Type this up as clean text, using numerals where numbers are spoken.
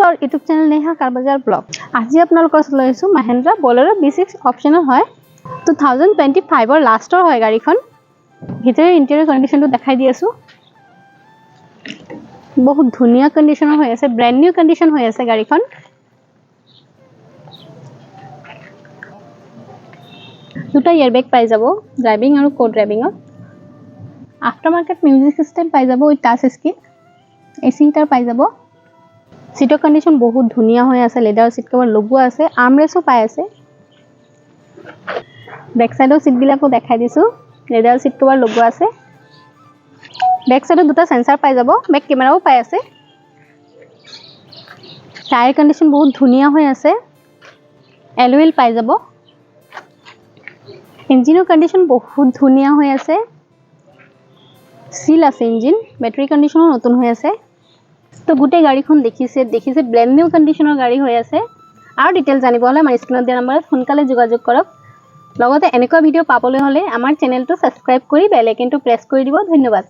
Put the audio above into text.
our YouTube channel Neha Karbazar Blog. আজি আপোনালোকৰ লৈ আছো Mahindra Bolero B6 অপচনেল হয় 2025 ৰ লাষ্টৰ হয় গাড়ীখন ভিতৰৰ ইন্টেৰিয়ৰ কন্ডিশনটো দেখাই দি আছো বহুত ধুনিয়া কন্ডিশনৰ হৈ আছে ব্ৰ্যান্ড নিউ কন্ডিশন হৈ আছে গাড়ীখন দুটা এয়াৰবেগ পাই যাব ড্ৰাইভিং আৰু কো ড্ৰাইভিংত আফটাৰ মাৰ্কেট মিউজিক সিস্টেম পাই যাব with touch screen AC heater পাই যাব সিটৰ কন্ডিশন বহুত ধুনিয়া হৈ আছে লেদাৰ সিট কভাৰ লগোৱা আছে আৰ্মৰেসও পাই আছে ব্যাক সাইডৰ সিট বিলাকো দেখাই দিছো লেদাৰ সিট কভাৰ লগোৱা আছে ব্যাক সাইডত দুটা সেন্সৰ পাই যাব ব্যাক ক্যামেৰাও পাই আছে টায়াৰ কন্ডিশন বহুত ধুনিয়া হৈ আছে এলউইল পাই যাব ইঞ্জিনৰ কন্ডিশন বহুত ধুনিয়া হৈ আছে সিল আছে ইঞ্জিন ব্যাটারি কন্ডিশনও নতুন হৈ আছে তো গুটে গাড়ীখন দেখিছে ব্র্যান্ড নিউ কন্ডিশনৰ গাড়ী হৈ আছে আৰু ডিটেইল জানিব হলে আমাৰ স্ক্ৰিনত দিয়া নম্বৰত সোনকালে যোগাযোগ কৰক লগতে এনেকুৱা ভিডিও পাবলৈ হলে আমাৰ চেনেলটো সাবস্ক্ৰাইব কৰি বেল আইকনটো প্ৰেছ কৰি দিব ধন্যবাদ